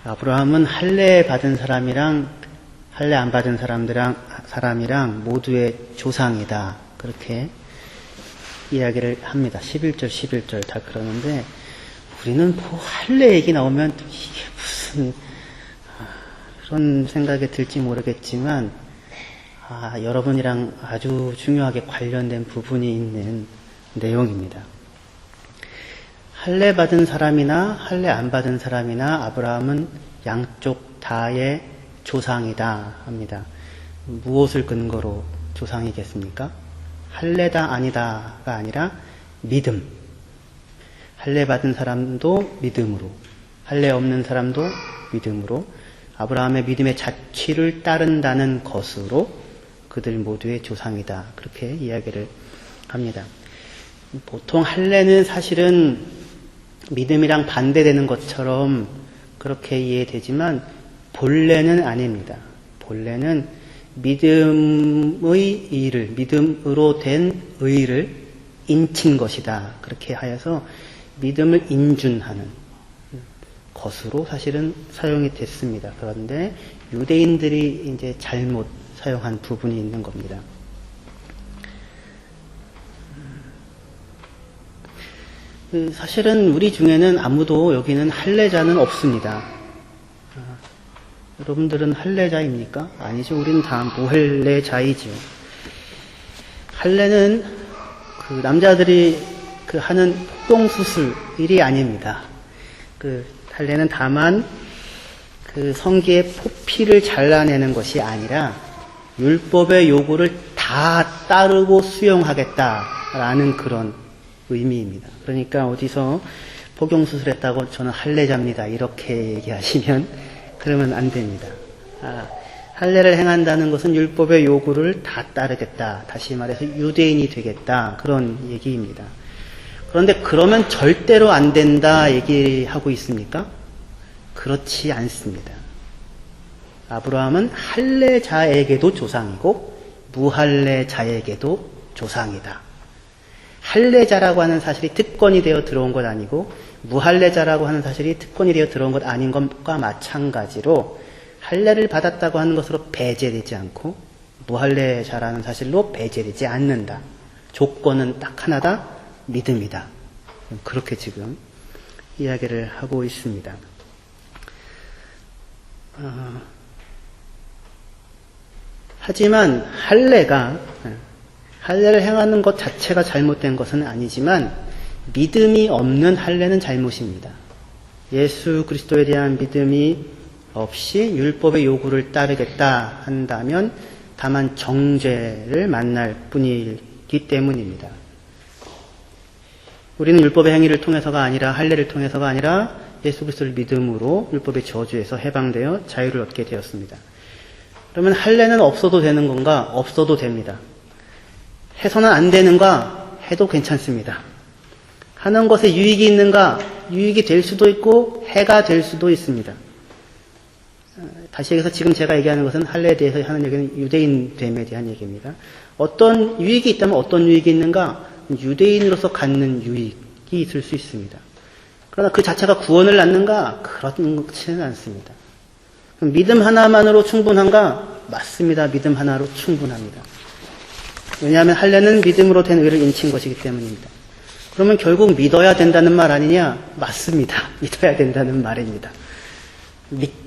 아브라함은 할례 받은 사람이랑 할례 안 받은 사람이랑 모두의 조상이다. 그렇게 이야기를 합니다. 11절 다 그러는데, 우리는 뭐 할례 얘기 나오면 이게 무슨 그런 생각이 들지 모르겠지만, 여러분이랑 아주 중요하게 관련된 부분이 있는 내용입니다. 할례 받은 사람이나 할례 안 받은 사람이나 아브라함은 양쪽 다의 조상이다 합니다. 무엇을 근거로 조상이겠습니까? 할례다 아니다가 아니라 믿음. 할례 받은 사람도 믿음으로, 할례 없는 사람도 믿음으로, 아브라함의 믿음의 자취를 따른다는 것으로 그들 모두의 조상이다. 그렇게 이야기를 합니다. 보통 할례는 사실은 믿음이랑 반대되는 것처럼 그렇게 이해되지만 본래는 아닙니다. 본래는 믿음의 의를, 믿음으로 된 의를 인친 것이다. 그렇게 하여서 믿음을 인준하는 것으로 사실은 사용이 됐습니다. 그런데 유대인들이 이제 잘못 사용한 부분이 있는 겁니다. 사실은 우리 중에는 아무도 여기는 할례자는 없습니다. 여러분들은 할례자입니까? 아니죠. 우리는 다 무할례자이지요. 할례는 남자들이 하는 폭동수술 일이 아닙니다. 할례는 다만 성기의 포피를 잘라내는 것이 아니라 율법의 요구를 다 따르고 수용하겠다라는 그런 의미입니다. 그러니까 어디서 포경수술했다고 저는 할례자입니다. 이렇게 얘기하시면 그러면 안 됩니다. 할례를 행한다는 것은 율법의 요구를 다 따르겠다. 다시 말해서 유대인이 되겠다. 그런 얘기입니다. 그런데 그러면 절대로 안 된다 얘기하고 있습니까? 그렇지 않습니다. 아브라함은 할례자에게도 조상이고 무할례자에게도 조상이다. 할례자라고 하는 사실이 특권이 되어 들어온 것 아니고 무할례자라고 하는 사실이 특권이 되어 들어온 것 아닌 것과 마찬가지로 할례를 받았다고 하는 것으로 배제되지 않고 무할례자라는 사실로 배제되지 않는다. 조건은 딱 하나다. 믿음이다. 그렇게 지금 이야기를 하고 있습니다. 하지만 할례를 행하는 것 자체가 잘못된 것은 아니지만 믿음이 없는 할례는 잘못입니다. 예수 그리스도에 대한 믿음이 없이 율법의 요구를 따르겠다 한다면 다만 정죄를 만날 뿐이기 때문입니다. 우리는 율법의 행위를 통해서가 아니라 할례를 통해서가 아니라 예수 그리스도를 믿음으로 율법의 저주에서 해방되어 자유를 얻게 되었습니다. 그러면 할례는 없어도 되는 건가? 없어도 됩니다. 해서는 안 되는가? 해도 괜찮습니다. 하는 것에 유익이 있는가? 유익이 될 수도 있고 해가 될 수도 있습니다. 다시 얘기해서 지금 제가 얘기하는 것은 할례에 대해서 하는 얘기는 유대인됨에 대한 얘기입니다. 어떤 유익이 있다면 어떤 유익이 있는가? 유대인으로서 갖는 유익이 있을 수 있습니다. 그러나 그 자체가 구원을 낳는가? 그렇지는 않습니다. 그럼 믿음 하나만으로 충분한가? 맞습니다. 믿음 하나로 충분합니다. 왜냐하면 할례는 믿음으로 된 의를 인친 것이기 때문입니다. 그러면 결국 믿어야 된다는 말 아니냐? 맞습니다. 믿어야 된다는 말입니다.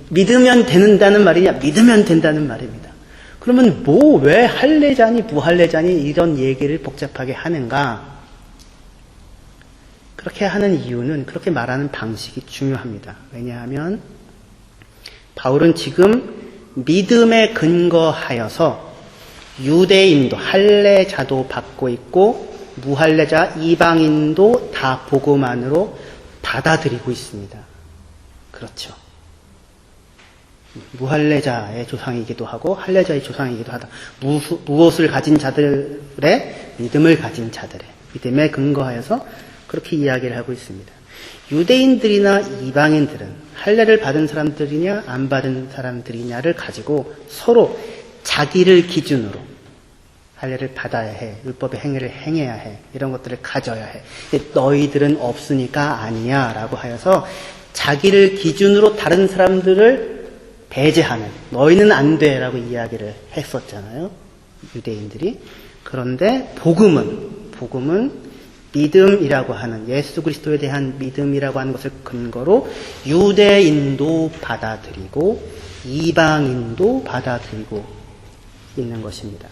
믿으면 된다는 말이냐? 믿으면 된다는 말입니다. 그러면 왜 할례자니 무할례자니 이런 얘기를 복잡하게 하는가? 그렇게 하는 이유는 그렇게 말하는 방식이 중요합니다. 왜냐하면 바울은 지금 믿음에 근거하여서 유대인도 할례자도 받고 있고 무할례자 이방인도 다 복음 안으로 받아들이고 있습니다. 그렇죠. 무할례자의 조상이기도 하고 할례자의 조상이기도 하다. 무엇을 가진 자들의 믿음을 가진 자들의 믿음에 근거하여서 그렇게 이야기를 하고 있습니다. 유대인들이나 이방인들은 할례를 받은 사람들이냐 안 받은 사람들이냐를 가지고 서로 자기를 기준으로 할례를 받아야 해. 율법의 행위를 행해야 해. 이런 것들을 가져야 해. 너희들은 없으니까 아니야. 라고 하여서 자기를 기준으로 다른 사람들을 배제하는, 너희는 안 돼. 라고 이야기를 했었잖아요. 유대인들이. 그런데 복음은 믿음이라고 하는, 예수 그리스도에 대한 믿음이라고 하는 것을 근거로 유대인도 받아들이고 이방인도 받아들이고 있는 것입니다.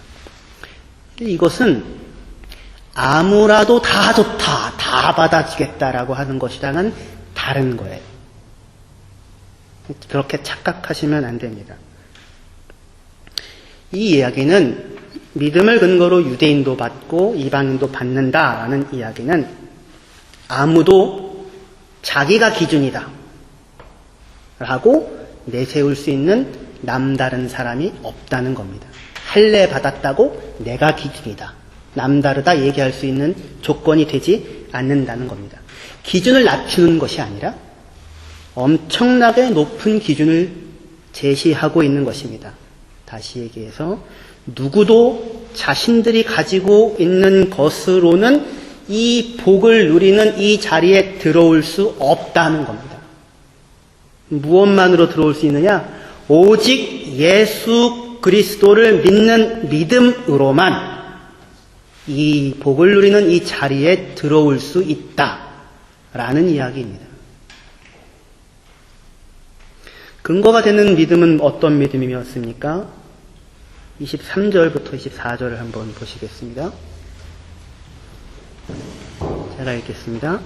이것은 아무라도 다 좋다, 다 받아주겠다라고 하는 것이랑은 다른 거예요. 그렇게 착각하시면 안 됩니다. 이 이야기는 믿음을 근거로 유대인도 받고 이방인도 받는다라는 이야기는 아무도 자기가 기준이다 라고 내세울 수 있는 남다른 사람이 없다는 겁니다. 할례 받았다고 내가 기준이다, 남다르다 얘기할 수 있는 조건이 되지 않는다는 겁니다. 기준을 낮추는 것이 아니라 엄청나게 높은 기준을 제시하고 있는 것입니다. 다시 얘기해서 누구도 자신들이 가지고 있는 것으로는 이 복을 누리는 이 자리에 들어올 수 없다는 겁니다. 무엇만으로 들어올 수 있느냐? 오직 예수 그리스도를 믿는 믿음으로만 이 복을 누리는 이 자리에 들어올 수 있다라는 이야기입니다. 근거가 되는 믿음은 어떤 믿음이었습니까? 23절부터 24절을 한번 보시겠습니다. 제가 읽겠습니다.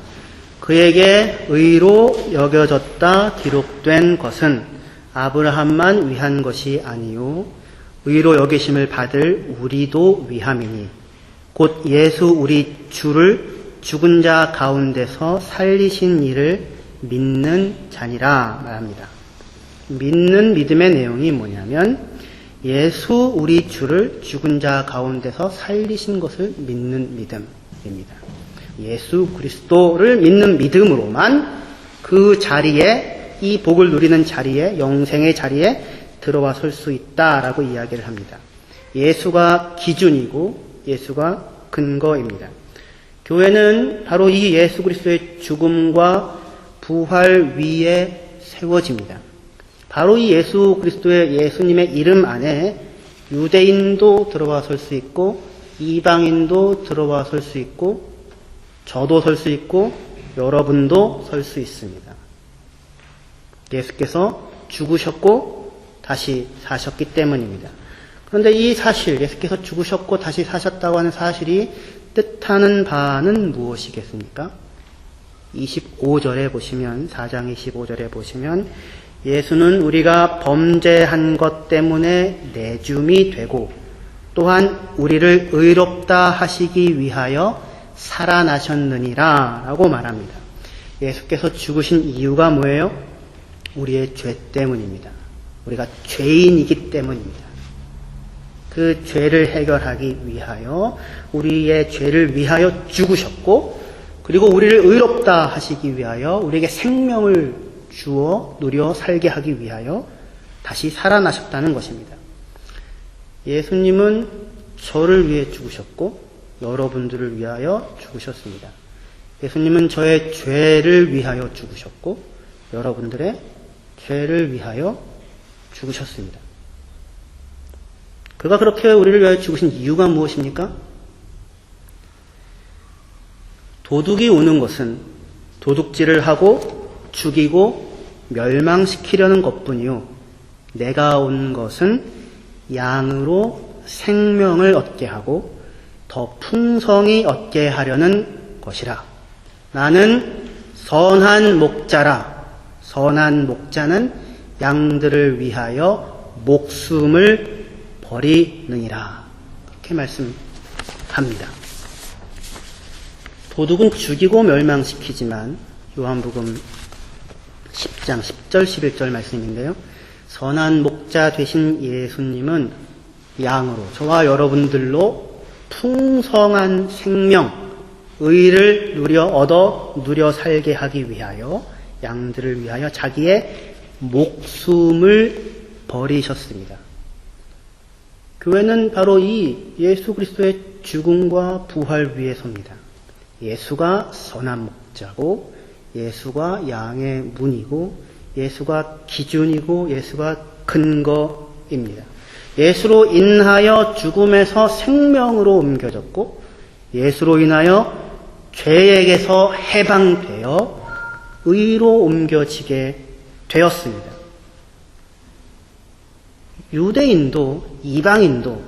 그에게 의로 여겨졌다 기록된 것은 아브라함만 위한 것이 아니요 의로 여기심을 받을 우리도 위함이니 곧 예수 우리 주를 죽은 자 가운데서 살리신 이를 믿는 자니라 말합니다. 믿는 믿음의 내용이 뭐냐면 예수 우리 주를 죽은 자 가운데서 살리신 것을 믿는 믿음입니다. 예수 그리스도를 믿는 믿음으로만 그 자리에, 이 복을 누리는 자리에, 영생의 자리에 들어와 설 수 있다라고 이야기를 합니다. 예수가 기준이고 예수가 근거입니다. 교회는 바로 이 예수 그리스도의 죽음과 부활 위에 세워집니다. 바로 이 예수 그리스도의 예수님의 이름 안에 유대인도 들어와 설 수 있고 이방인도 들어와 설 수 있고 저도 설 수 있고 여러분도 설 수 있습니다. 예수께서 죽으셨고 다시 사셨기 때문입니다. 그런데 이 사실, 예수께서 죽으셨고 다시 사셨다고 하는 사실이 뜻하는 바는 무엇이겠습니까? 25절에 보시면, 4장 25절에 보시면 예수는 우리가 범죄한 것 때문에 내줌이 되고 또한 우리를 의롭다 하시기 위하여 살아나셨느니라 라고 말합니다. 예수께서 죽으신 이유가 뭐예요? 우리의 죄 때문입니다. 우리가 죄인이기 때문입니다. 그 죄를 해결하기 위하여, 우리의 죄를 위하여 죽으셨고, 그리고 우리를 의롭다 하시기 위하여 우리에게 생명을 주어 누려 살게 하기 위하여 다시 살아나셨다는 것입니다. 예수님은 저를 위해 죽으셨고 여러분들을 위하여 죽으셨습니다. 예수님은 저의 죄를 위하여 죽으셨고 여러분들의 죄를 위하여 죽으셨습니다. 그가 그렇게 우리를 위하여 죽으신 이유가 무엇입니까? 도둑이 오는 것은 도둑질을 하고 죽이고 멸망시키려는 것뿐이요 내가 온 것은 양으로 생명을 얻게 하고 더 풍성히 얻게 하려는 것이라. 나는 선한 목자라. 선한 목자는 양들을 위하여 목숨을 버리느니라. 이렇게 말씀합니다. 도둑은 죽이고 멸망시키지만 요한복음 10장 10절 11절 말씀인데요. 선한 목자 되신 예수님은 양으로, 저와 여러분들로 풍성한 생명, 의를 누려 살게 하기 위하여, 양들을 위하여 자기의 목숨을 버리셨습니다. 교회는 바로 이 예수 그리스도의 죽음과 부활 위에 섭니다. 예수가 선한 목자고, 예수가 양의 문이고, 예수가 기준이고, 예수가 근거입니다. 예수로 인하여 죽음에서 생명으로 옮겨졌고, 예수로 인하여 죄에게서 해방되어 의로 옮겨지게 되었습니다. 유대인도 이방인도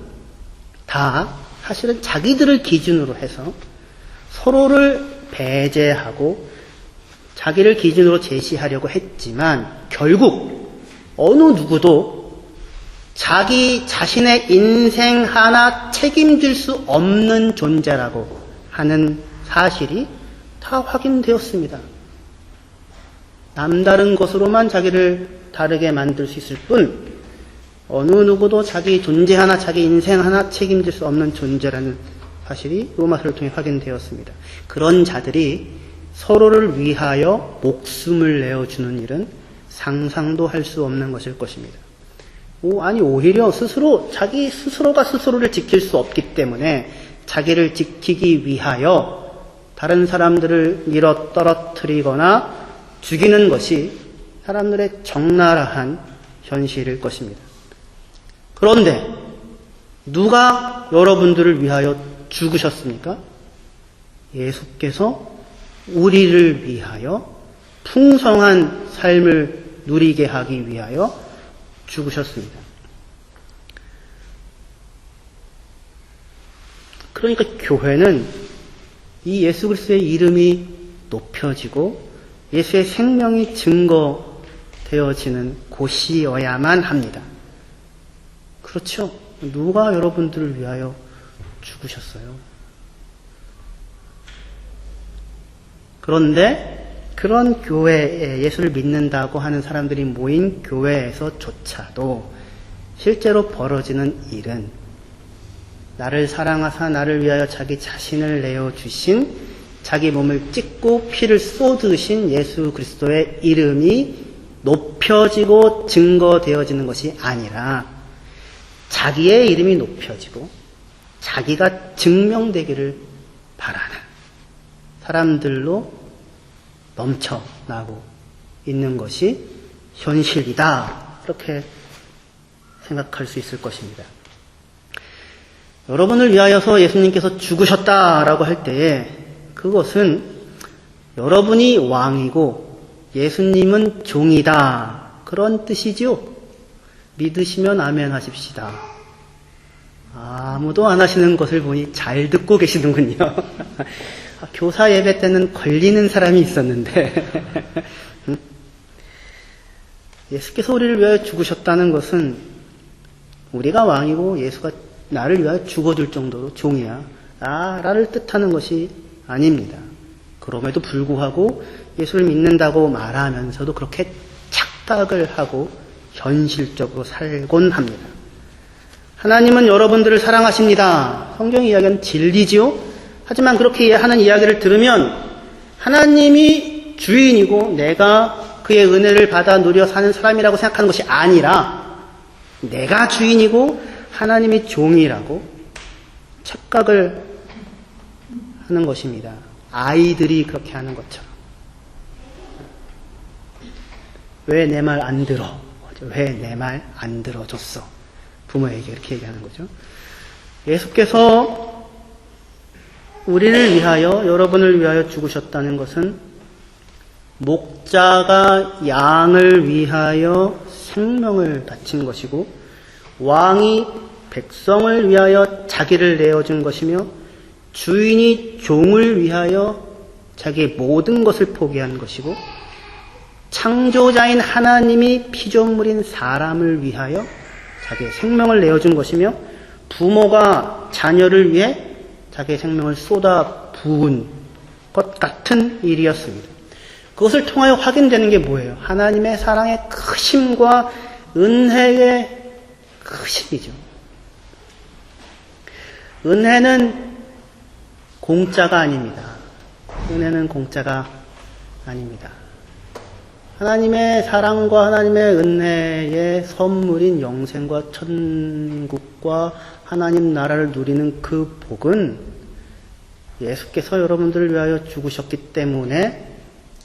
다 사실은 자기들을 기준으로 해서 서로를 배제하고 자기를 기준으로 제시하려고 했지만 결국 어느 누구도 자기 자신의 인생 하나 책임질 수 없는 존재라고 하는 사실이 다 확인되었습니다. 남다른 것으로만 자기를 다르게 만들 수 있을 뿐 어느 누구도 자기 존재 하나, 자기 인생 하나 책임질 수 없는 존재라는 사실이 로마서를 통해 확인되었습니다. 그런 자들이 서로를 위하여 목숨을 내어주는 일은 상상도 할 수 없는 것일 것입니다. 아니 오히려 자기 스스로가 스스로를 지킬 수 없기 때문에 자기를 지키기 위하여 다른 사람들을 밀어 떨어뜨리거나 죽이는 것이 사람들의 적나라한 현실일 것입니다. 그런데 누가 여러분들을 위하여 죽으셨습니까? 예수께서 우리를 위하여 풍성한 삶을 누리게 하기 위하여 죽으셨습니다. 그러니까 교회는 이 예수 그리스도의 이름이 높여지고 예수의 생명이 증거되어지는 곳이어야만 합니다. 그렇죠? 누가 여러분들을 위하여 죽으셨어요? 그런데 그런 교회에 예수를 믿는다고 하는 사람들이 모인 교회에서조차도 실제로 벌어지는 일은 나를 사랑하사 나를 위하여 자기 자신을 내어주신 자기 몸을 찢고 피를 쏟으신 예수 그리스도의 이름이 높여지고 증거되어지는 것이 아니라 자기의 이름이 높여지고 자기가 증명되기를 바라는 사람들로 넘쳐나고 있는 것이 현실이다. 그렇게 생각할 수 있을 것입니다. 여러분을 위하여서 예수님께서 죽으셨다라고 할 때에 그것은 여러분이 왕이고 예수님은 종이다. 그런 뜻이지요. 믿으시면 아멘 하십시다. 아무도 안 하시는 것을 보니 잘 듣고 계시는군요. 교사 예배 때는 걸리는 사람이 있었는데 예수께서 우리를 위하여 죽으셨다는 것은 우리가 왕이고 예수가 나를 위하여 죽어줄 정도로 종이야 라를 뜻하는 것이 아닙니다. 그럼에도 불구하고 예수를 믿는다고 말하면서도 그렇게 착각을 하고 현실적으로 살곤 합니다. 하나님은 여러분들을 사랑하십니다. 성경이 이야기하는 진리지요. 하지만 그렇게 하는 이야기를 들으면 하나님이 주인이고 내가 그의 은혜를 받아 누려 사는 사람이라고 생각하는 것이 아니라 내가 주인이고 하나님이 종이라고 착각을 하는 것입니다. 아이들이 그렇게 하는 것처럼. 왜 내 말 안 들어? 왜 내 말 안 들어줬어? 부모에게 그렇게 얘기하는 거죠. 예수께서 우리를 위하여, 여러분을 위하여 죽으셨다는 것은 목자가 양을 위하여 생명을 바친 것이고 왕이 백성을 위하여 자기를 내어준 것이며 주인이 종을 위하여 자기의 모든 것을 포기한 것이고 창조자인 하나님이 피조물인 사람을 위하여 자기의 생명을 내어준 것이며 부모가 자녀를 위해 자기의 생명을 쏟아 부은 것 같은 일이었습니다. 그것을 통하여 확인되는 게 뭐예요? 하나님의 사랑의 크심과 은혜의 크심이죠. 은혜는 공짜가 아닙니다. 은혜는 공짜가 아닙니다. 하나님의 사랑과 하나님의 은혜의 선물인 영생과 천국과 하나님 나라를 누리는 그 복은 예수께서 여러분들을 위하여 죽으셨기 때문에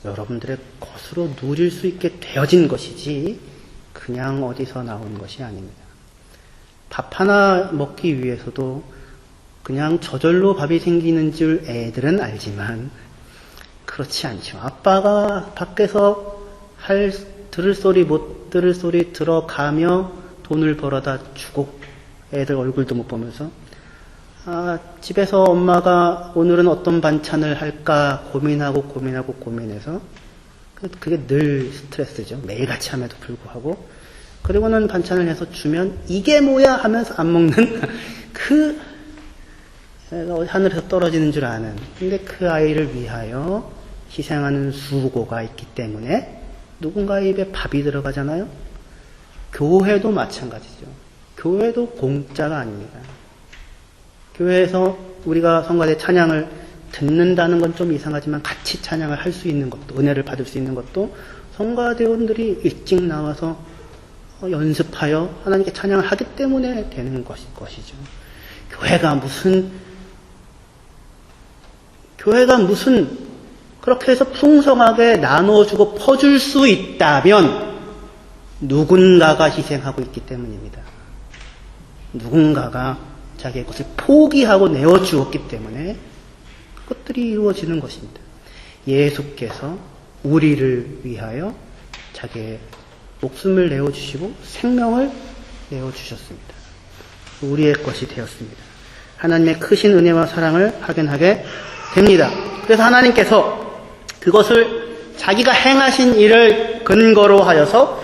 여러분들의 것으로 누릴 수 있게 되어진 것이지 그냥 어디서 나온 것이 아닙니다. 밥 하나 먹기 위해서도 그냥 저절로 밥이 생기는 줄 애들은 알지만 그렇지 않죠. 아빠가 밖에서 들을 소리 못 들을 소리 들어가며 돈을 벌어다 주고 애들 얼굴도 못 보면서 집에서 엄마가 오늘은 어떤 반찬을 할까 고민해서 그게 늘 스트레스죠. 매일같이 함에도 불구하고. 그리고는 반찬을 해서 주면 이게 뭐야 하면서 안 먹는 그 하늘에서 떨어지는 줄 아는. 근데 그 아이를 위하여 희생하는 수고가 있기 때문에 누군가의 입에 밥이 들어가잖아요. 교회도 마찬가지죠. 교회도 공짜가 아닙니다. 교회에서 우리가 성가대 찬양을 듣는다는 건 좀 이상하지만 같이 찬양을 할 수 있는 것도, 은혜를 받을 수 있는 것도 성가대원들이 일찍 나와서 연습하여 하나님께 찬양을 하기 때문에 되는 것이죠. 교회가 무슨 그렇게 해서 풍성하게 나눠주고 퍼줄 수 있다면 누군가가 희생하고 있기 때문입니다. 누군가가 자기의 것을 포기하고 내어주었기 때문에 그것들이 이루어지는 것입니다. 예수께서 우리를 위하여 자기의 목숨을 내어주시고 생명을 내어주셨습니다. 우리의 것이 되었습니다. 하나님의 크신 은혜와 사랑을 확인하게 됩니다. 그래서 하나님께서 그것을 자기가 행하신 일을 근거로 하여서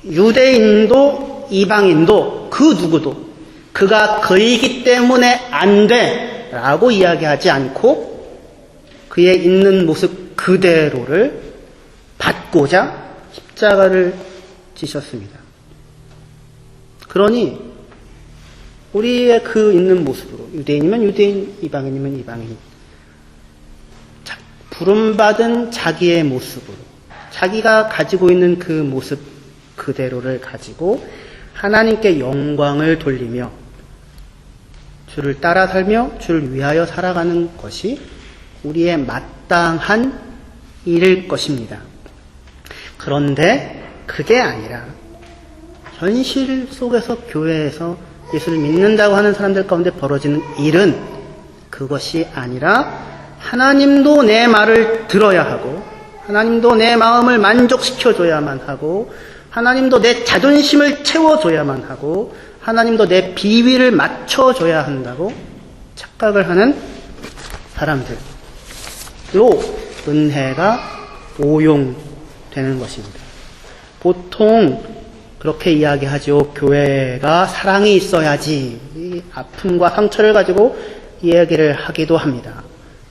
유대인도 이방인도 그 누구도 그가 그이기 때문에 안 돼 라고 이야기하지 않고 그의 있는 모습 그대로를 받고자 십자가를 지셨습니다. 그러니 우리의 그 있는 모습으로 유대인이면 유대인, 이방인이면 이방인 부름받은 자기의 모습으로 자기가 가지고 있는 그 모습 그대로를 가지고 하나님께 영광을 돌리며 주를 따라 살며 주를 위하여 살아가는 것이 우리의 마땅한 일일 것입니다. 그런데 그게 아니라 현실 속에서 교회에서 예수를 믿는다고 하는 사람들 가운데 벌어지는 일은 그것이 아니라 하나님도 내 말을 들어야 하고 하나님도 내 마음을 만족시켜줘야만 하고 하나님도 내 자존심을 채워줘야만 하고 하나님도 내 비위를 맞춰줘야 한다고 착각을 하는 사람들로 은혜가 오용되는 것입니다. 보통 그렇게 이야기하죠. 교회가 사랑이 있어야지. 이 아픔과 상처를 가지고 이야기를 하기도 합니다.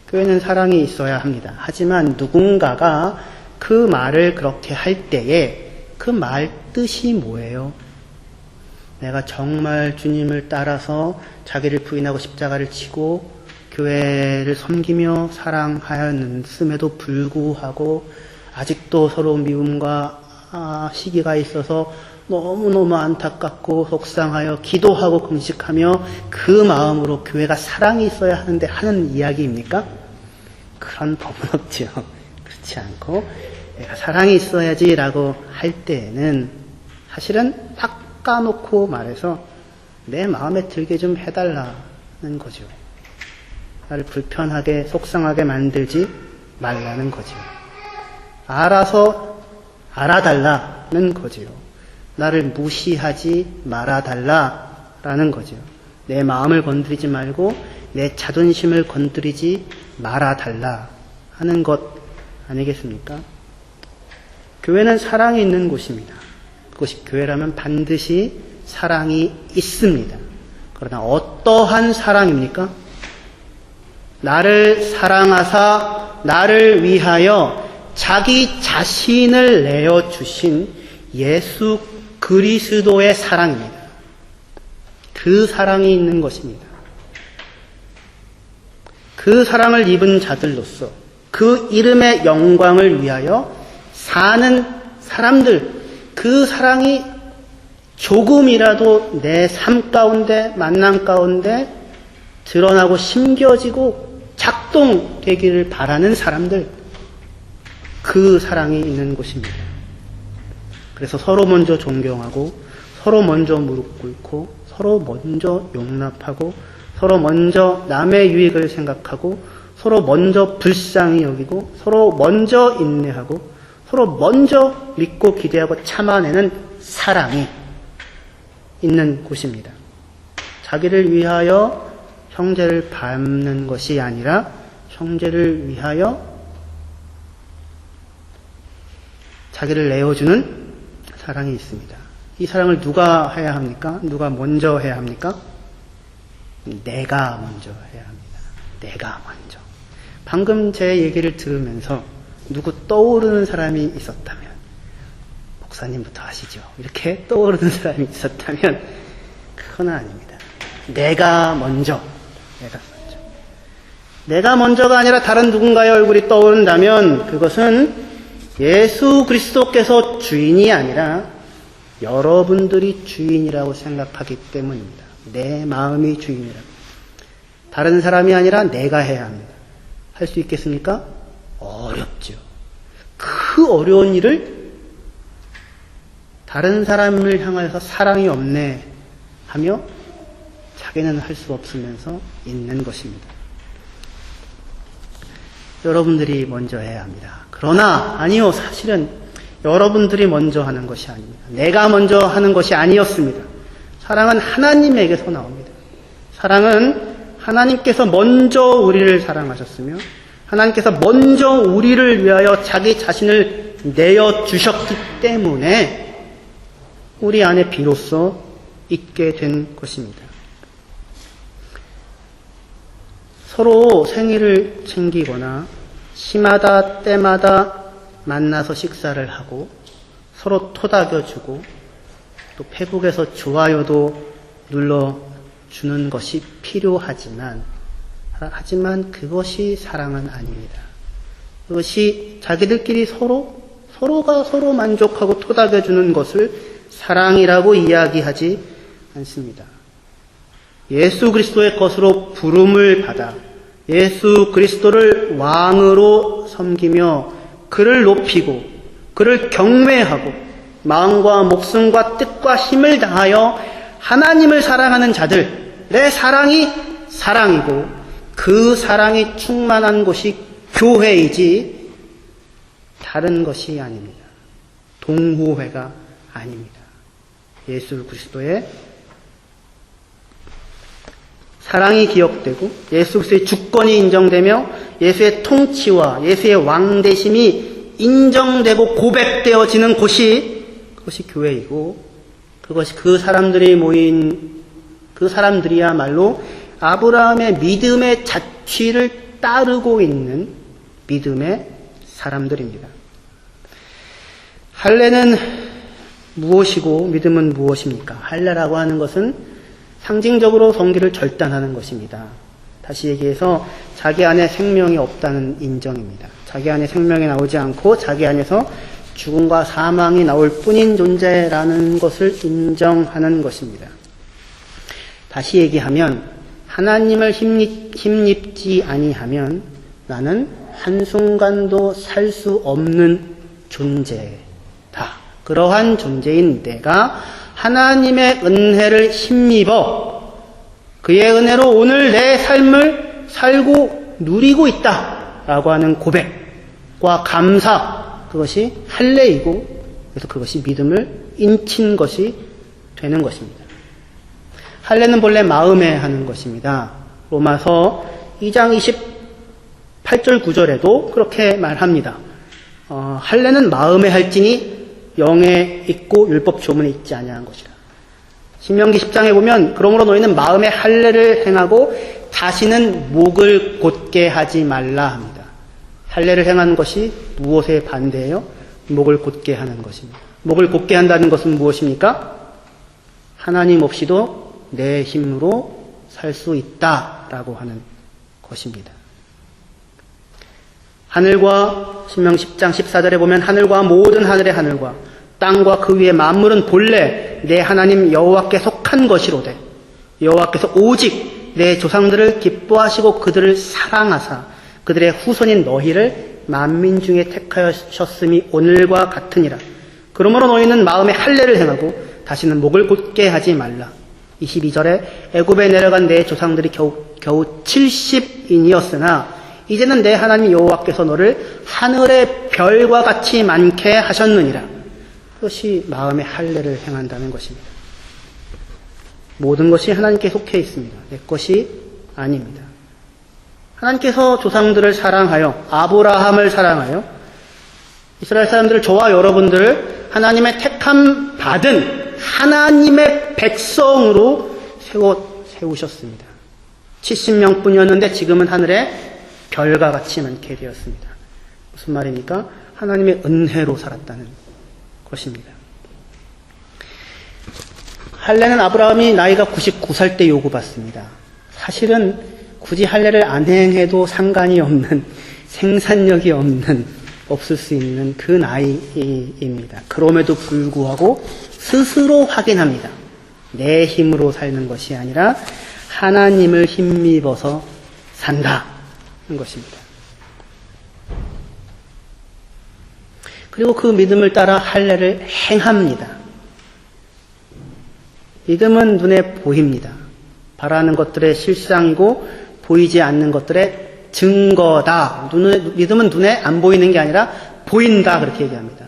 교회는 사랑이 있어야 합니다. 하지만 누군가가 그 말을 그렇게 할 때에 그 말 뜻이 뭐예요? 내가 정말 주님을 따라서 자기를 부인하고 십자가를 지고 교회를 섬기며 사랑하였음에도 불구하고 아직도 서로 미움과 시기가 있어서 너무너무 안타깝고 속상하여 기도하고 금식하며 그 마음으로 교회가 사랑이 있어야 하는데 하는 이야기입니까? 그런 법은 없죠. 그렇지 않고 내가 사랑이 있어야지 라고 할 때에는 사실은 딱 까놓고 말해서 내 마음에 들게 좀 해달라는 거죠. 나를 불편하게 속상하게 만들지 말라는 거죠. 알아서 알아달라는 거지요. 나를 무시하지 말아달라라는 거죠. 내 마음을 건드리지 말고 내 자존심을 건드리지 말아달라 하는 것 아니겠습니까? 교회는 사랑이 있는 곳입니다. 그것이 교회라면 반드시 사랑이 있습니다. 그러나 어떠한 사랑입니까? 나를 사랑하사 나를 위하여 자기 자신을 내어주신 예수 그리스도의 사랑입니다. 그 사랑이 있는 것입니다. 그 사랑을 입은 자들로서 그 이름의 영광을 위하여 사는 사람들, 그 사랑이 조금이라도 내 삶 가운데, 만남 가운데 드러나고 심겨지고 작동되기를 바라는 사람들, 그 사랑이 있는 곳입니다. 그래서 서로 먼저 존경하고, 서로 먼저 무릎 꿇고, 서로 먼저 용납하고, 서로 먼저 남의 유익을 생각하고, 서로 먼저 불쌍히 여기고, 서로 먼저 인내하고, 서로 먼저 믿고 기대하고 참아내는 사랑이 있는 곳입니다. 자기를 위하여 형제를 밟는 것이 아니라 형제를 위하여 자기를 내어주는 사랑이 있습니다. 이 사랑을 누가 해야 합니까? 누가 먼저 해야 합니까? 내가 먼저 해야 합니다. 내가 먼저. 방금 제 얘기를 들으면서 누구 떠오르는 사람이 있었다면, 목사님부터 하시죠. 이렇게 떠오르는 사람이 있었다면 그건 아닙니다. 내가 먼저. 내가 먼저가 아니라 다른 누군가의 얼굴이 떠오른다면 그것은 예수 그리스도께서 주인이 아니라 여러분들이 주인이라고 생각하기 때문입니다. 내 마음이 주인이라고. 다른 사람이 아니라 내가 해야 합니다. 할 수 있겠습니까? 어렵죠. 그 어려운 일을 다른 사람을 향해서 사랑이 없네 하며 자기는 할 수 없으면서 있는 것입니다. 여러분들이 먼저 해야 합니다. 그러나 아니요, 사실은 여러분들이 먼저 하는 것이 아닙니다. 내가 먼저 하는 것이 아니었습니다. 사랑은 하나님에게서 나옵니다. 사랑은 하나님께서 먼저 우리를 사랑하셨으며 하나님께서 먼저 우리를 위하여 자기 자신을 내어주셨기 때문에 우리 안에 비로소 있게 된 것입니다. 서로 생일을 챙기거나 시마다 때마다 만나서 식사를 하고 서로 토닥여주고 또 페북에서 좋아요도 눌러주는 것이 필요하지만 그것이 사랑은 아닙니다. 그것이 자기들끼리 서로가 서로 만족하고 토닥여주는 것을 사랑이라고 이야기하지 않습니다. 예수 그리스도의 것으로 부름을 받아 예수 그리스도를 왕으로 섬기며 그를 높이고 그를 경외하고 마음과 목숨과 뜻과 힘을 다하여 하나님을 사랑하는 자들의 사랑이 사랑이고 그 사랑이 충만한 곳이 교회이지 다른 것이 아닙니다. 동호회가 아닙니다. 예수 그리스도의 사랑이 기억되고 예수 그리스도의 주권이 인정되며 예수의 통치와 예수의 왕대심이 인정되고 고백되어지는 곳이 그것이 교회이고 그것이 그 사람들이 모인 그 사람들이야말로 아브라함의 믿음의 자취를 따르고 있는 믿음의 사람들입니다. 할례는 무엇이고 믿음은 무엇입니까? 할례라고 하는 것은 상징적으로 성기를 절단하는 것입니다. 다시 얘기해서 자기 안에 생명이 없다는 인정입니다. 자기 안에 생명이 나오지 않고 자기 안에서 죽음과 사망이 나올 뿐인 존재라는 것을 인정하는 것입니다. 다시 얘기하면 하나님을 힘입지 아니하면 나는 한순간도 살 수 없는 존재다. 그러한 존재인 내가 하나님의 은혜를 힘입어 그의 은혜로 오늘 내 삶을 살고 누리고 있다라고 하는 고백과 감사, 그것이 할례이고 그래서 그것이 믿음을 인친 것이 되는 것입니다. 할례는 본래 마음에 하는 것입니다. 로마서 2장 28절 9절에도 그렇게 말합니다. 할례는 마음에 할지니 영에 있고 율법 조문에 있지 아니한 것이라. 신명기 10장에 보면 그러므로 너희는 마음에 할례를 행하고 다시는 목을 곧게 하지 말라 합니다. 할례를 행하는 것이 무엇에 반대예요? 목을 곧게 하는 것입니다. 목을 곧게 한다는 것은 무엇입니까? 하나님 없이도 내 힘으로 살 수 있다라고 하는 것입니다. 하늘과 신명 10장 14절에 보면 하늘과 모든 하늘의 하늘과 땅과 그 위의 만물은 본래 내 하나님 여호와께 속한 것이로되 여호와께서 오직 내 조상들을 기뻐하시고 그들을 사랑하사 그들의 후손인 너희를 만민 중에 택하셨음이 오늘과 같으니라. 그러므로 너희는 마음에 할례를 행하고 다시는 목을 곧게 하지 말라. 22절에 애굽에 내려간 내 조상들이 겨우 70인이었으나 이제는 내 하나님 여호와께서 너를 하늘의 별과 같이 많게 하셨느니라. 그것이 마음의 할례를 행한다는 것입니다. 모든 것이 하나님께 속해 있습니다. 내 것이 아닙니다. 하나님께서 조상들을 사랑하여 아브라함을 사랑하여 이스라엘 사람들을 저와 여러분들을 하나님의 택함 받은 하나님의 백성으로 세우셨습니다. 70명뿐이었는데 지금은 하늘의 별과 같이 많게 되었습니다. 무슨 말입니까? 하나님의 은혜로 살았다는 것입니다. 할례는 아브라함이 나이가 99살 때 요구받습니다. 사실은 굳이 할례를 안 행해도 상관이 없는, 생산력이 없을 수 있는 그 나이입니다. 그럼에도 불구하고 스스로 확인합니다. 내 힘으로 사는 것이 아니라 하나님을 힘입어서 산다는 것입니다. 그리고 그 믿음을 따라 할례를 행합니다. 믿음은 눈에 보입니다. 바라는 것들의 실상이고 보이지 않는 것들의 증거다. 믿음은 눈에 안 보이는 게 아니라 보인다. 그렇게 얘기합니다.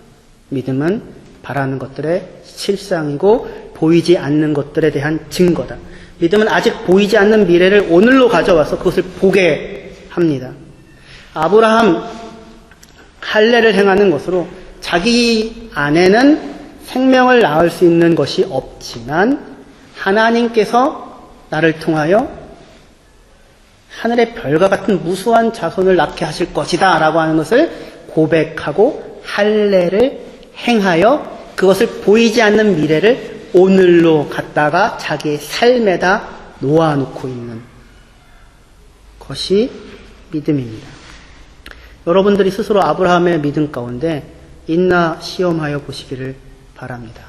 믿음은 바라는 것들의 실상이고 보이지 않는 것들에 대한 증거다. 믿음은 아직 보이지 않는 미래를 오늘로 가져와서 그것을 보게 합니다. 아브라함 할례를 행하는 것으로 자기 안에는 생명을 낳을 수 있는 것이 없지만 하나님께서 나를 통하여 하늘의 별과 같은 무수한 자손을 낳게 하실 것이다 라고 하는 것을 고백하고 할례를 행하여 그것을 보이지 않는 미래를 오늘로 갖다가 자기의 삶에다 놓아놓고 있는 것이 믿음입니다. 여러분들이 스스로 아브라함의 믿음 가운데 있나 시험하여 보시기를 바랍니다.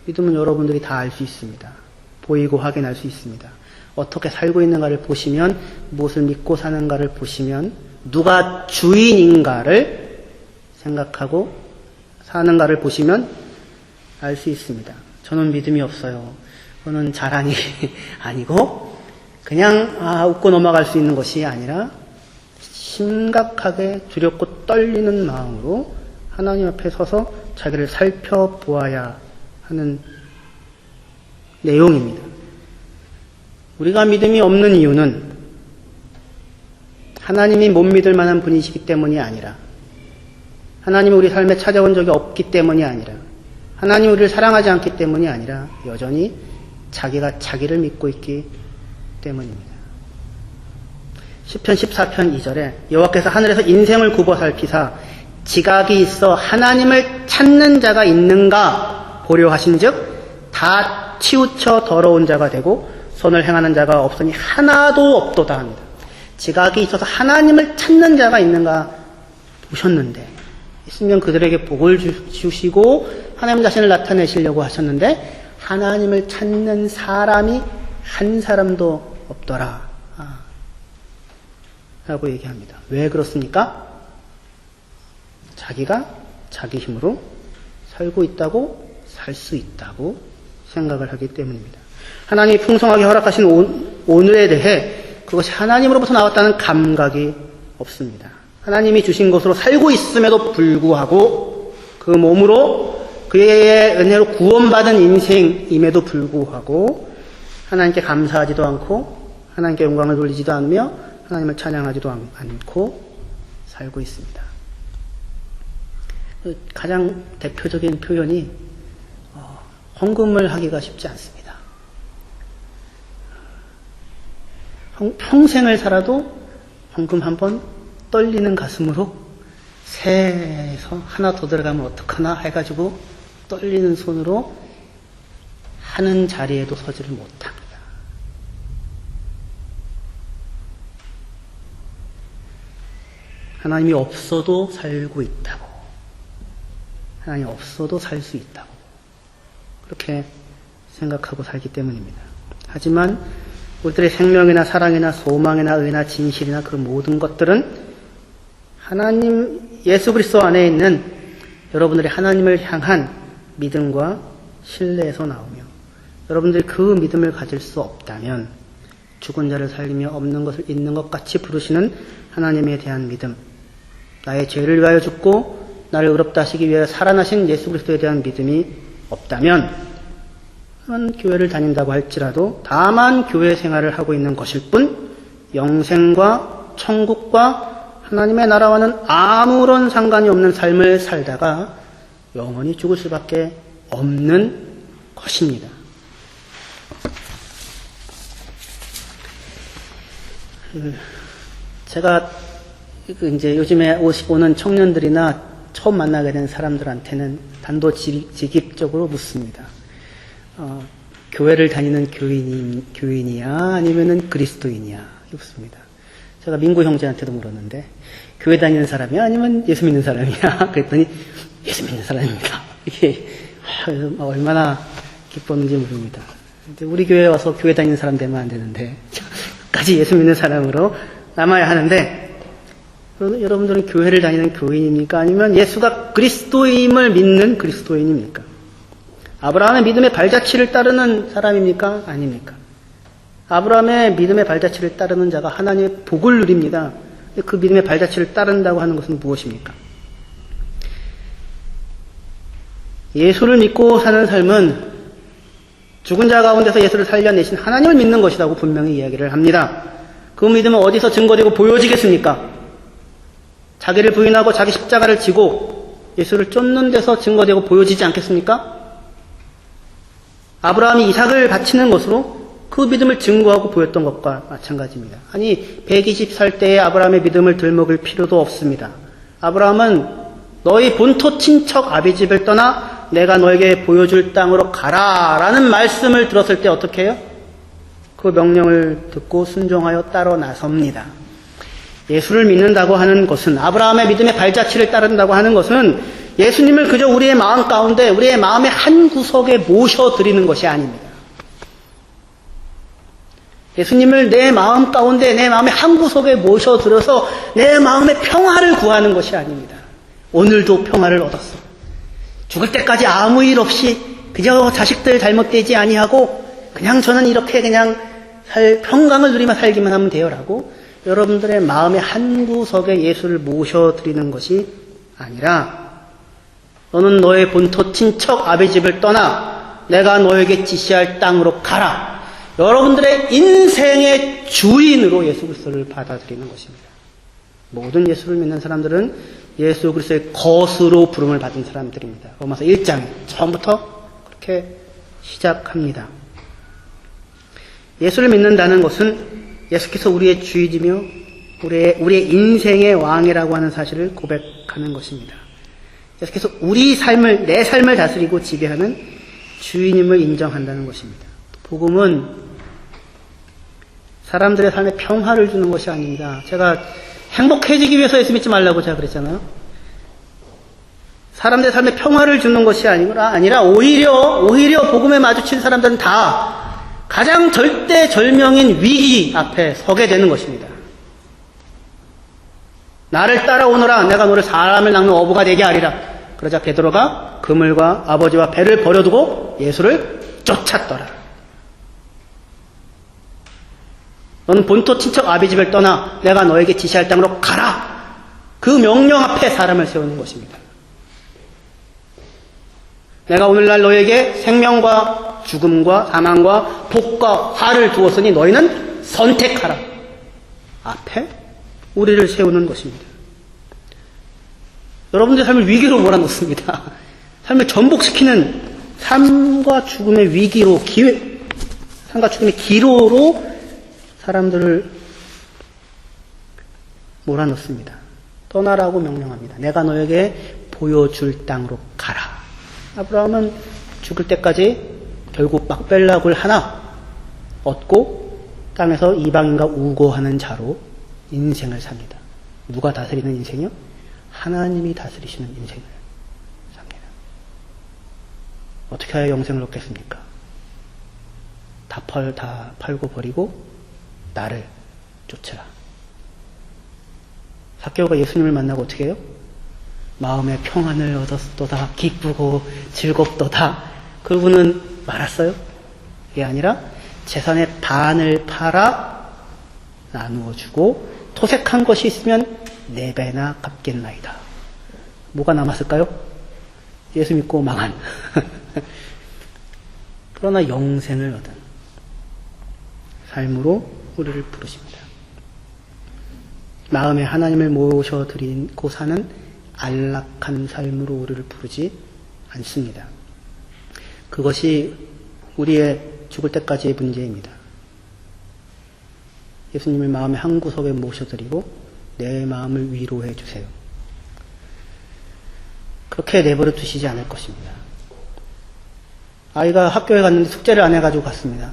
믿음은 여러분들이 다 알 수 있습니다. 보이고 확인할 수 있습니다. 어떻게 살고 있는가를 보시면, 무엇을 믿고 사는가를 보시면, 누가 주인인가를 생각하고 사는가를 보시면 알 수 있습니다. 저는 믿음이 없어요. 그거는 자랑이 아니고 그냥 웃고 넘어갈 수 있는 것이 아니라 심각하게 두렵고 떨리는 마음으로 하나님 앞에 서서 자기를 살펴보아야 하는 내용입니다. 우리가 믿음이 없는 이유는 하나님이 못 믿을 만한 분이시기 때문이 아니라 하나님이 우리 삶에 찾아온 적이 없기 때문이 아니라 하나님이 우리를 사랑하지 않기 때문이 아니라 여전히 자기가 자기를 믿고 있기 때문입니다. 시편 14편 2절에 여호와께서 하늘에서 인생을 굽어 살피사 지각이 있어 하나님을 찾는 자가 있는가 보려 하신즉 다 치우쳐 더러운 자가 되고 선을 행하는 자가 없으니 하나도 없도다 합니다. 지각이 있어서 하나님을 찾는 자가 있는가 보셨는데 있으면 그들에게 복을 주시고 하나님 자신을 나타내시려고 하셨는데 하나님을 찾는 사람이 한 사람도 없더라 라고 얘기합니다. 왜 그렇습니까? 자기가 자기 힘으로 살고 있다고 살 수 있다고 생각을 하기 때문입니다. 하나님이 풍성하게 허락하신 오늘에 대해 그것이 하나님으로부터 나왔다는 감각이 없습니다. 하나님이 주신 것으로 살고 있음에도 불구하고 그 몸으로 그의 은혜로 구원받은 인생임에도 불구하고 하나님께 감사하지도 않고 하나님께 영광을 돌리지도 않으며 하나님을 찬양하지도 않고 살고 있습니다. 가장 대표적인 표현이 헌금을 하기가 쉽지 않습니다. 평생을 살아도 헌금 한번 떨리는 가슴으로 새해에서 하나 더 들어가면 어떡하나 해가지고 떨리는 손으로 하는 자리에도 서지를 못합니다. 하나님이 없어도 살고 있다고. 하나님이 없어도 살 수 있다고. 그렇게 생각하고 살기 때문입니다. 하지만 우리들의 생명이나 사랑이나 소망이나 의나 진실이나 그 모든 것들은 하나님 예수 그리스도 안에 있는 여러분들의 하나님을 향한 믿음과 신뢰에서 나오며, 여러분들이 그 믿음을 가질 수 없다면 죽은 자를 살리며 없는 것을 있는 것 같이 부르시는 하나님에 대한 믿음, 나의 죄를 위하여 죽고 나를 의롭다 하시기 위하여 살아나신 예수 그리스도에 대한 믿음이 없다면, 교회를 다닌다고 할지라도 다만 교회 생활을 하고 있는 것일 뿐 영생과 천국과 하나님의 나라와는 아무런 상관이 없는 삶을 살다가 영원히 죽을 수밖에 없는 것입니다. 제가 이제 요즘에 오는 청년들이나 처음 만나게 된 사람들한테는 단도직입적으로 묻습니다. 교회를 다니는 교인이야? 아니면은 그리스도인이야? 이렇게 묻습니다. 제가 민구 형제한테도 물었는데, 교회 다니는 사람이야? 아니면 예수 믿는 사람이야? 그랬더니, 예수 믿는 사람입니다. 이게, 얼마나 기뻤는지 모릅니다. 근데 우리 교회에 와서 교회 다니는 사람 되면 안 되는데, 끝까지 예수 믿는 사람으로 남아야 하는데, 여러분들은 교회를 다니는 교인입니까? 아니면 예수가 그리스도임을 믿는 그리스도인입니까? 아브라함의 믿음의 발자취를 따르는 사람입니까? 아닙니까? 아브라함의 믿음의 발자취를 따르는 자가 하나님의 복을 누립니다. 그 믿음의 발자취를 따른다고 하는 것은 무엇입니까? 예수를 믿고 사는 삶은 죽은 자 가운데서 예수를 살려내신 하나님을 믿는 것이라고 분명히 이야기를 합니다. 그 믿음은 어디서 증거되고 보여지겠습니까? 자기를 부인하고 자기 십자가를 지고 예수를 쫓는 데서 증거되고 보여지지 않겠습니까? 아브라함이 이삭을 바치는 것으로 그 믿음을 증거하고 보였던 것과 마찬가지입니다. 아니, 120살 때의 아브라함의 믿음을 들먹을 필요도 없습니다. 아브라함은 너희 본토 친척 아비집을 떠나 내가 너에게 보여줄 땅으로 가라 라는 말씀을 들었을 때 어떻게 해요? 그 명령을 듣고 순종하여 따로 나섭니다. 예수를 믿는다고 하는 것은, 아브라함의 믿음의 발자취를 따른다고 하는 것은 예수님을 그저 우리의 마음 가운데, 우리의 마음의 한 구석에 모셔드리는 것이 아닙니다. 예수님을 내 마음 가운데, 내 마음의 한 구석에 모셔들어서 내 마음의 평화를 구하는 것이 아닙니다. 오늘도 평화를 얻었어. 죽을 때까지 아무 일 없이 그저 자식들 잘못되지 아니하고 그냥 저는 이렇게 그냥 평강을 누리며 살기만 하면 돼요라고 여러분들의 마음의 한 구석에 예수를 모셔드리는 것이 아니라, 너는 너의 본토 친척 아비집을 떠나 내가 너에게 지시할 땅으로 가라. 여러분들의 인생의 주인으로 예수 그리스도를 받아들이는 것입니다. 모든 예수를 믿는 사람들은 예수 그리스도의 것으로 부름을 받은 사람들입니다. 로마서 1장 처음부터 그렇게 시작합니다. 예수를 믿는다는 것은 예수께서 우리의 주인이며 우리의 인생의 왕이라고 하는 사실을 고백하는 것입니다. 예수께서 우리 삶을, 내 삶을 다스리고 지배하는 주인임을 인정한다는 것입니다. 복음은 사람들의 삶에 평화를 주는 것이 아닙니다. 제가 행복해지기 위해서 예수 믿지 말라고 제가 그랬잖아요. 사람들의 삶에 평화를 주는 것이 아니라 오히려 복음에 마주친 사람들은 다 가장 절대절명인 위기 앞에 서게 되는 것입니다. 나를 따라오너라. 내가 너를 사람을 낚는 어부가 되게 하리라. 그러자 베드로가 그물과 아버지와 배를 버려두고 예수를 쫓았더라. 너는 본토 친척 아비집을 떠나 내가 너에게 지시할 땅으로 가라. 그 명령 앞에 사람을 세우는 것입니다. 내가 오늘날 너에게 생명과 죽음과 사망과 복과 화를 두었으니 너희는 선택하라. 앞에 우리를 세우는 것입니다. 여러분들의 삶을 위기로 몰아넣습니다. 삶을 전복시키는 삶과 죽음의 위기로, 삶과 죽음의 기로로 사람들을 몰아넣습니다. 떠나라고 명령합니다. 내가 너에게 보여줄 땅으로 가라. 아브라함은 죽을 때까지 결국 막벨락을 하나 얻고 땅에서 이방인과 우고하는 자로 인생을 삽니다. 누가 다스리는 인생이요? 하나님이 다스리시는 인생을 삽니다. 어떻게 해야 영생을 얻겠습니까? 다 팔고 버리고 나를 쫓으라. 삭개오가 예수님을 만나고 어떻게 해요? 마음의 평안을 얻었도다, 기쁘고 즐겁도다. 그분은 말았어요? 그게 아니라 재산의 반을 팔아 나누어 주고 토색한 것이 있으면 4배나 갚겠나이다. 뭐가 남았을까요? 예수 믿고 망한. 그러나 영생을 얻은 삶으로 우리를 부르십니다. 마음에 하나님을 모셔드리고 사는 안락한 삶으로 우리를 부르지 않습니다. 그것이 우리의 죽을 때까지의 문제입니다. 예수님을 마음의 한 구석에 모셔드리고 내 마음을 위로해 주세요. 그렇게 내버려 두시지 않을 것입니다. 아이가 학교에 갔는데 숙제를 안 해가지고 갔습니다.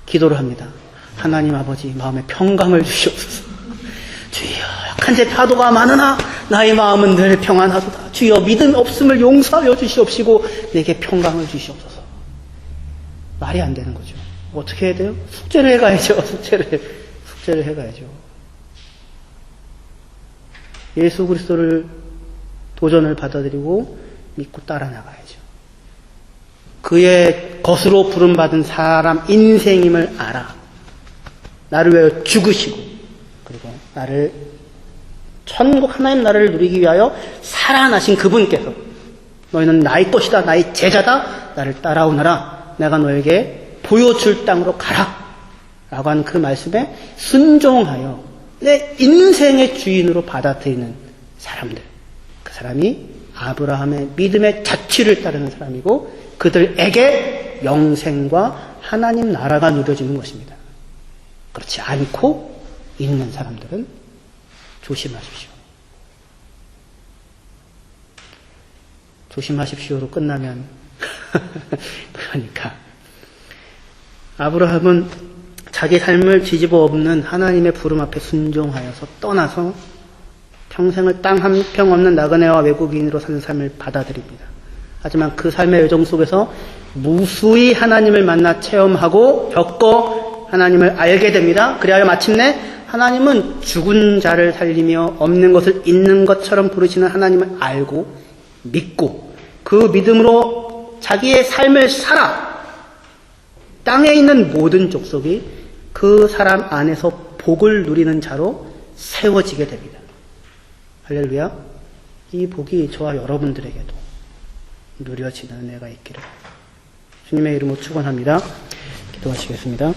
기도를 합니다. 하나님 아버지 마음에 평강을 주시옵소서. 주여 약한 제 파도가 많으나 나의 마음은 늘 평안하도다. 주여 믿음 없음을 용서하여 주시옵시고 내게 평강을 주시옵소서. 말이 안 되는 거죠. 어떻게 해야 돼요? 숙제를 해가야죠. 숙제를 해가야죠. 예수 그리스도를 도전을 받아들이고 믿고 따라 나가야죠. 그의 것으로 부름받은 사람 인생임을 알아. 나를 위하여 죽으시고 그리고 나를 천국 하나님 나라를 누리기 위하여 살아나신 그분께서 너희는 나의 것이다, 나의 제자다, 나를 따라오너라, 내가 너에게 보여줄 땅으로 가라 라고 하는 그 말씀에 순종하여 내 인생의 주인으로 받아들이는 사람들, 그 사람이 아브라함의 믿음의 자취를 따르는 사람이고 그들에게 영생과 하나님 나라가 누려지는 것입니다. 그렇지 않고 있는 사람들은 조심하십시오. 조심하십시오로 끝나면 그러니까 아브라함은 자기 삶을 뒤집어 엎는 하나님의 부름 앞에 순종하여서 떠나서 평생을 땅 한 평 없는 나그네와 외국인으로 사는 삶을 받아들입니다. 하지만 그 삶의 여정 속에서 무수히 하나님을 만나 체험하고 겪고 하나님을 알게 됩니다. 그래야 마침내 하나님은 죽은 자를 살리며 없는 것을 있는 것처럼 부르시는 하나님을 알고 믿고 그 믿음으로 자기의 삶을 살아 땅에 있는 모든 족속이 그 사람 안에서 복을 누리는 자로 세워지게 됩니다. 할렐루야. 이 복이 저와 여러분들에게도 누려지는 은혜가 있기를 주님의 이름으로 축원합니다. 기도하시겠습니다.